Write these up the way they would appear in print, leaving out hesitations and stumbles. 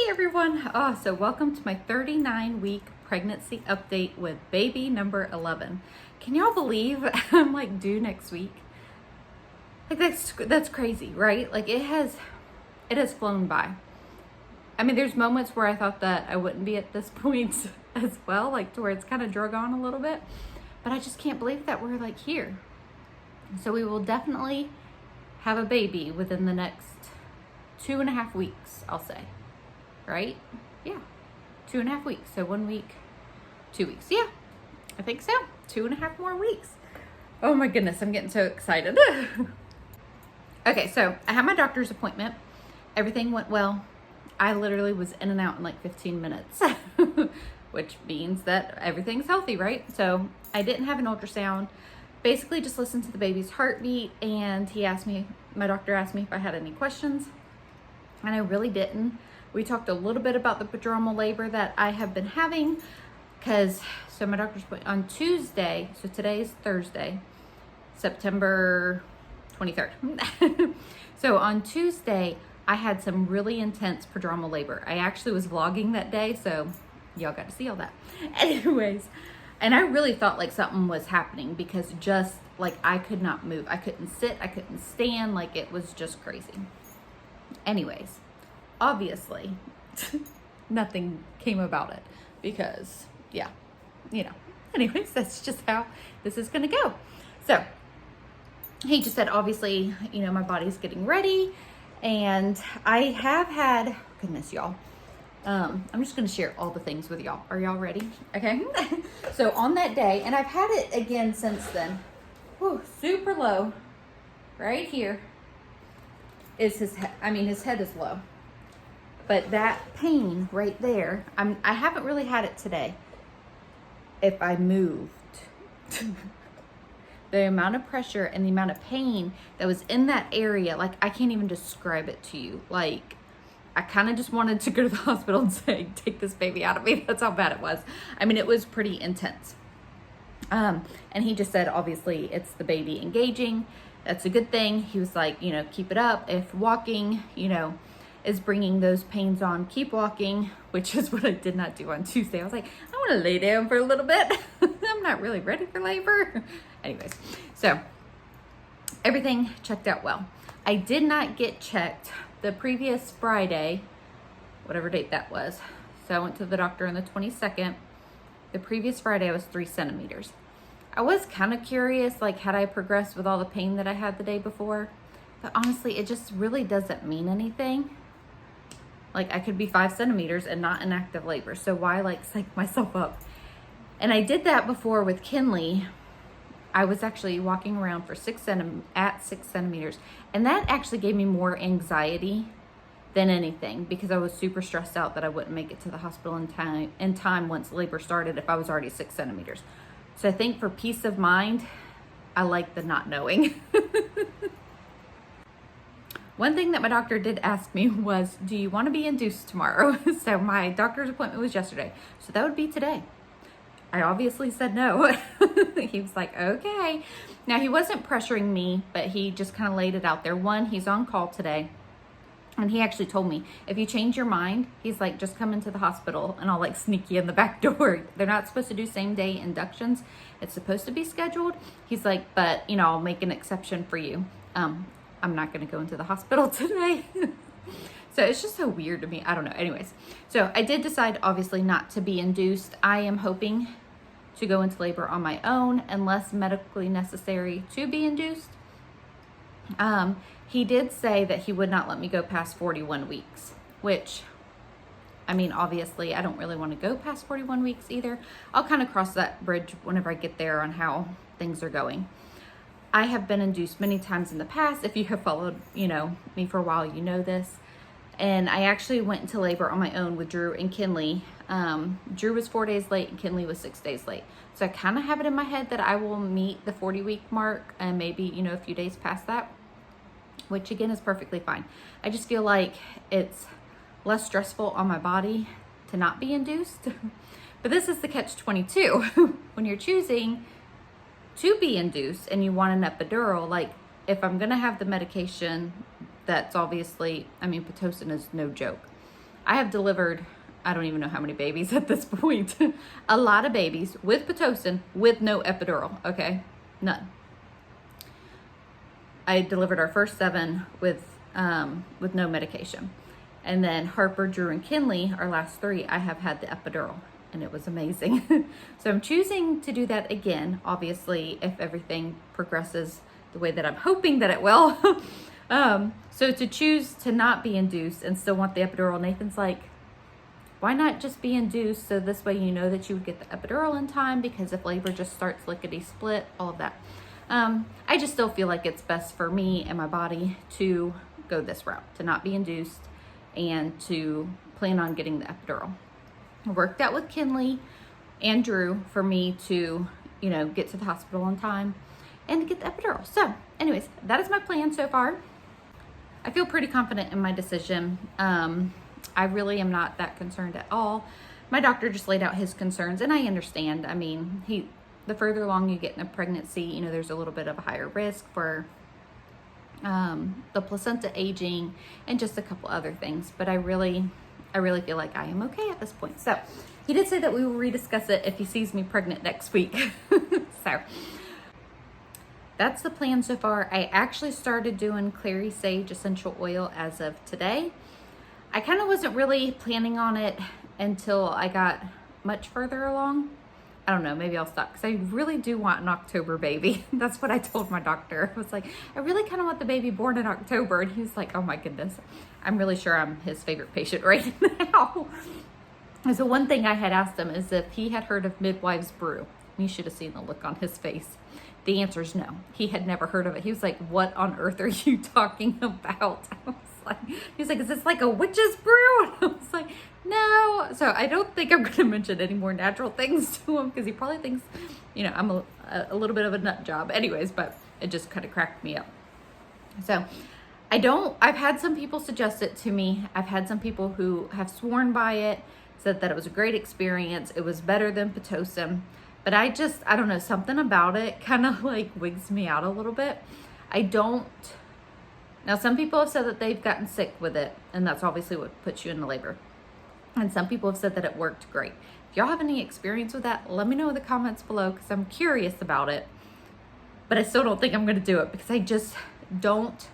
Hey everyone! So welcome to my 39-week pregnancy update with baby number 11. Can y'all believe I'm like due next week? Like that's crazy, right? Like it has flown by. I mean, there's moments where I thought that I wouldn't be at this point as well, like to where it's kind of drug on a little bit, but I just can't believe that we're like here. So we will definitely have a baby within the next 2.5 weeks, I'll say. Right? Yeah. 2.5 weeks. So 1 week, 2 weeks. Yeah, I think so. 2.5 more weeks. Oh my goodness, I'm getting so excited. Okay, so I had my doctor's appointment. Everything went well. I literally was in and out in like 15 minutes, which means that everything's healthy, right? So I didn't have an ultrasound. Basically just listened to the baby's heartbeat, and my doctor asked me if I had any questions, and I really didn't. We talked a little bit about the prodromal labor that I have been having, so my doctor's appointment on Tuesday, so today is Thursday, September 23rd. So on Tuesday, I had some really intense prodromal labor. I actually was vlogging that day, so y'all got to see all that. Anyways, and I really thought like something was happening because just like I could not move. I couldn't sit, I couldn't stand, like it was just crazy. Anyways, obviously nothing came about it because anyways, that's just how this is gonna go. So he just said, obviously, my body's getting ready, and I have had, goodness y'all, I'm just gonna share all the things with y'all. Are y'all ready? Okay. So on that day, and I've had it again since then, super low right here is his head. I mean, his head is low. But that pain right there, I haven't really had it today. If I moved, the amount of pressure and the amount of pain that was in that area, like I can't even describe it to you. Like I kind of just wanted to go to the hospital and say, take this baby out of me. That's how bad it was. I mean, it was pretty intense. And he just said, obviously it's the baby engaging. That's a good thing. He was like, keep it up. If walking, is bringing those pains on, keep walking, which is what I did not do on Tuesday. I was like, I want to lay down for a little bit. I'm not really ready for labor. Anyways, so everything checked out well. I did not get checked the previous Friday, whatever date that was. So I went to the doctor on the 22nd. The previous Friday I was 3 centimeters. I was kind of curious, like had I progressed with all the pain that I had the day before? But honestly, it just really doesn't mean anything. Like I could be 5 centimeters and not in active labor. So why psych myself up? And I did that before with Kinley. I was actually walking around for 6 centimeters. And that actually gave me more anxiety than anything because I was super stressed out that I wouldn't make it to the hospital in time once labor started if I was already 6 centimeters. So I think for peace of mind, I like the not knowing. One thing that my doctor did ask me was, do you want to be induced tomorrow? So my doctor's appointment was yesterday. So that would be today. I obviously said no. He was like, okay. Now he wasn't pressuring me, but he just kind of laid it out there. One, he's on call today. And he actually told me, if you change your mind, he's like, just come into the hospital and I'll sneak you in the back door. They're not supposed to do same day inductions. It's supposed to be scheduled. He's like, but I'll make an exception for you. I'm not going to go into the hospital today. So it's just so weird to me. I don't know. Anyways, so I did decide obviously not to be induced. I am hoping to go into labor on my own unless medically necessary to be induced. He did say that he would not let me go past 41 weeks, which, I mean, obviously I don't really want to go past 41 weeks either. I'll kind of cross that bridge whenever I get there on how things are going. I have been induced many times in the past. If you have followed, me for a while, you know this. And I actually went into labor on my own with Drew and Kinley. Drew was 4 days late and Kinley was 6 days late. So I kind of have it in my head that I will meet the 40-week mark and maybe, a few days past that, which again is perfectly fine. I just feel like it's less stressful on my body to not be induced. But this is the catch-22. When you're choosing to be induced and you want an epidural, if I'm gonna have the medication, that's obviously, Pitocin is no joke. I have delivered, I don't even know how many babies at this point. A lot of babies with Pitocin with no epidural, okay? None. I delivered our first 7 with no medication. And then Harper, Drew, and Kinley, our last 3, I have had the epidural, and it was amazing. So I'm choosing to do that again, obviously, if everything progresses the way that I'm hoping that it will. So to choose to not be induced and still want the epidural, Nathan's like, why not just be induced, so this way you know that you would get the epidural in time, because if labor just starts lickety-split, all of that. I just still feel like it's best for me and my body to go this route, to not be induced and to plan on getting the epidural. I worked out with Kinley and Drew for me to, you know, get to the hospital in time and to get the epidural. So anyways, that is my plan so far. I feel pretty confident in my decision. I really am not that concerned at all. My doctor just laid out his concerns, and I understand. I mean, the further along you get in a pregnancy, you know, there's a little bit of a higher risk for the placenta aging and just a couple other things. But I really feel like I am okay at this point. So he did say that we will rediscuss it if he sees me pregnant next week. So that's the plan so far. I actually started doing clary sage essential oil as of today. I kind of wasn't really planning on it until I got much further along. I don't know, maybe I'll stop, because I really do want an October baby. That's what I told my doctor. I was like, I really kind of want the baby born in October. And he was like, oh my goodness, I'm really sure I'm his favorite patient right now. And so one thing I had asked him is if he had heard of Midwife's Brew. You should have seen the look on his face. The answer is no. He had never heard of it. He was like, what on earth are you talking about? He was like, is this like a witch's brew? And I was like, no. So I don't think I'm going to mention any more natural things to him, because he probably thinks, you know, I'm a little bit of a nut job. Anyways, but it just kind of cracked me up. So I've had some people suggest it to me. I've had some people who have sworn by it, said that it was a great experience. It was better than Pitocin. But I don't know, something about it kind of like wigs me out a little bit. Now some people have said that they've gotten sick with it, and that's obviously what puts you into labor. And some people have said that it worked great. If y'all have any experience with that, let me know in the comments below, because I'm curious about it. But I still don't think I'm going to do it, because I just don't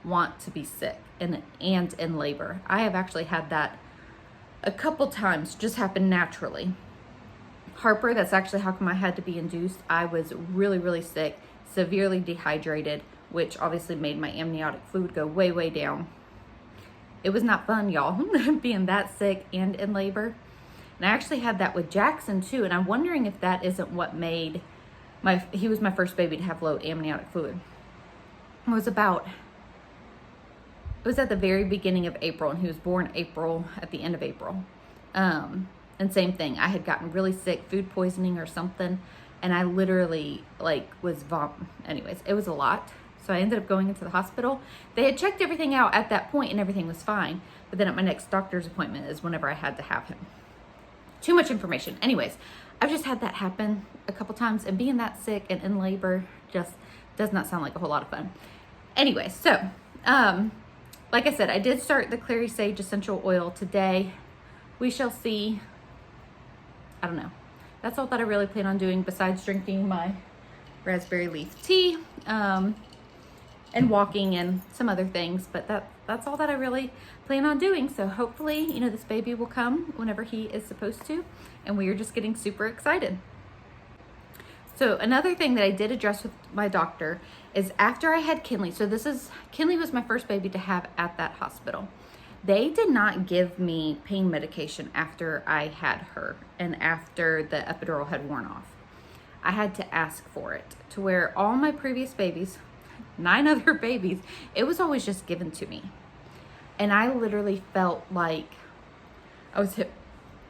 want to be sick and in labor. I have actually had that a couple times just happen naturally. Harper, that's actually how come I had to be induced. I was really, really sick, severely dehydrated, which obviously made my amniotic fluid go way, way down. It was not fun, y'all, being that sick and in labor. And I actually had that with Jackson too, and I'm wondering if that isn't what made he was my first baby to have low amniotic fluid. It was at the very beginning of April, and he was born at the end of April. And same thing, I had gotten really sick, food poisoning or something, and I literally was vomiting. Anyways, it was a lot. So I ended up going into the hospital. They had checked everything out at that point and everything was fine. But then at my next doctor's appointment is whenever I had to have him. Too much information. Anyways, I've just had that happen a couple times, and being that sick and in labor just does not sound like a whole lot of fun. Anyway, so like I said, I did start the clary sage essential oil today. We shall see. I don't know. That's all that I really plan on doing, besides drinking my raspberry leaf tea and walking and some other things. But that's all that I really plan on doing. So hopefully, you know, this baby will come whenever he is supposed to, and we are just getting super excited. So another thing that I did address with my doctor is after I had Kinley. So Kinley was my first baby to have at that hospital. They did not give me pain medication after I had her and after the epidural had worn off. I had to ask for it, to where all my previous babies, 9 other babies, it was always just given to me. And I literally felt like I was hit,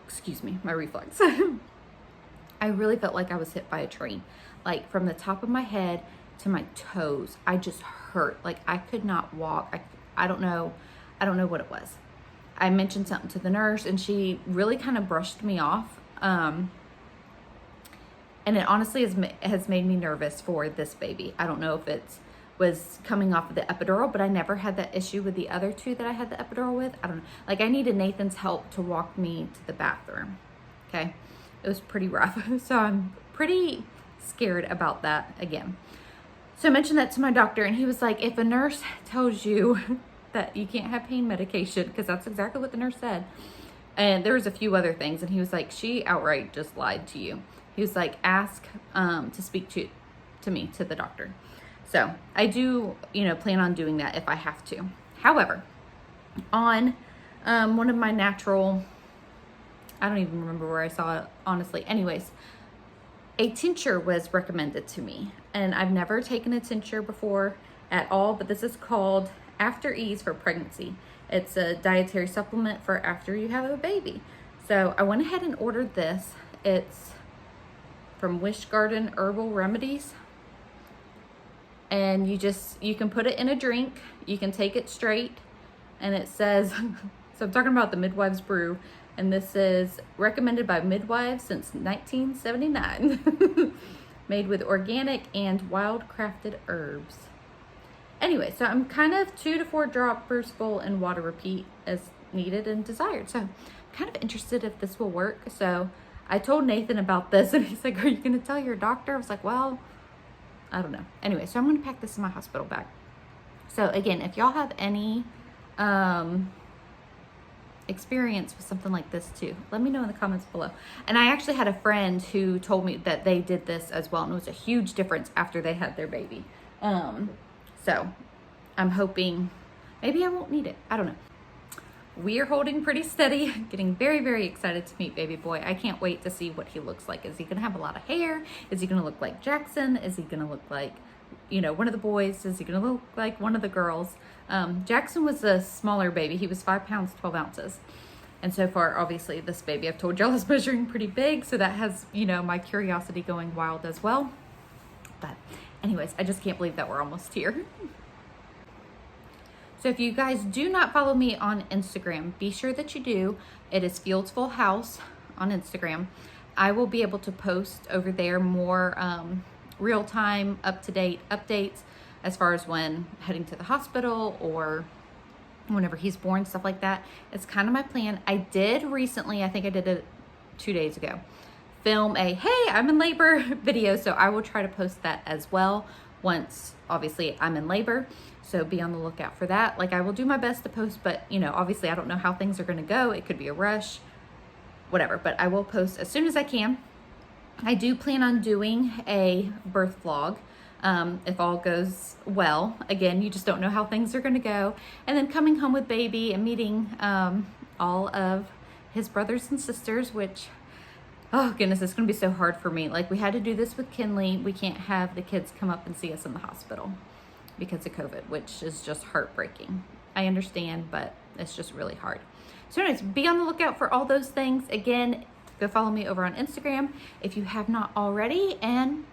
excuse me, my reflex. I really felt like I was hit by a train. Like from the top of my head to my toes, I just hurt. Like I could not walk. I don't know what it was. I mentioned something to the nurse and she really kind of brushed me off. And it honestly has made me nervous for this baby. I don't know if it's was coming off of the epidural, but I never had that issue with the other two that I had the epidural with. I don't know. Like, I needed Nathan's help to walk me to the bathroom. Okay. It was pretty rough. So I'm pretty scared about that again. So I mentioned that to my doctor, and he was like, if a nurse tells you that you can't have pain medication, because that's exactly what the nurse said. And there was a few other things, and he was like, she outright just lied to you. He was like, ask to speak to me, to the doctor. So I do, plan on doing that if I have to. However, on one of my natural, I don't even remember where I saw it, honestly. Anyways, a tincture was recommended to me, and I've never taken a tincture before at all, but this is called After Ease for Pregnancy. It's a dietary supplement for after you have a baby. So I went ahead and ordered this. It's from Wish Garden Herbal Remedies. And you can put it in a drink. You can take it straight. And it says, so I'm talking about the Midwives Brew. And this is recommended by midwives since 1979. Made with organic and wild-crafted herbs. Anyway, so I'm kind of 2 to 4 droppers full in water, repeat as needed and desired. So I'm kind of interested if this will work. So I told Nathan about this, and he's like, are you going to tell your doctor? I was like, well, I don't know. Anyway, so I'm going to pack this in my hospital bag. So again, if y'all have any experience with something like this too, let me know in the comments below. And I actually had a friend who told me that they did this as well, and it was a huge difference after they had their baby. So I'm hoping maybe I won't need it. I don't know. We are holding pretty steady, getting very, very excited to meet baby boy. I can't wait to see what he looks like. Is he gonna have a lot of hair? Is he gonna look like Jackson? Is he gonna look like, one of the boys? Is he gonna look like one of the girls? Jackson was a smaller baby. He was 5 pounds, 12 ounces. And so far, obviously, this baby, I've told y'all, is measuring pretty big. So that has, my curiosity going wild as well. But anyways, I just can't believe that we're almost here. So if you guys do not follow me on Instagram, be sure that you do. It is Fieldsville House on Instagram. I will be able to post over there more real-time, up-to-date updates as far as when heading to the hospital or whenever he's born, stuff like that. It's kind of my plan. I did recently, I think I did it 2 days ago, film a, hey, I'm in labor video. So I will try to post that as well once, obviously, I'm in labor. So be on the lookout for that. Like, I will do my best to post, but, obviously I don't know how things are going to go. It could be a rush, whatever, but I will post as soon as I can. I do plan on doing a birth vlog. If all goes well. Again, you just don't know how things are going to go. And then coming home with baby and meeting all of his brothers and sisters, which, oh goodness, it's going to be so hard for me. Like, we had to do this with Kinley. We can't have the kids come up and see us in the hospital because of COVID, which is just heartbreaking. I understand, but it's just really hard. So anyways, be on the lookout for all those things. Again, go follow me over on Instagram if you have not already. And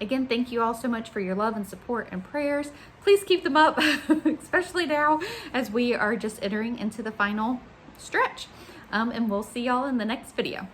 again, thank you all so much for your love and support and prayers. Please keep them up, especially now as we are just entering into the final stretch. And we'll see y'all in the next video.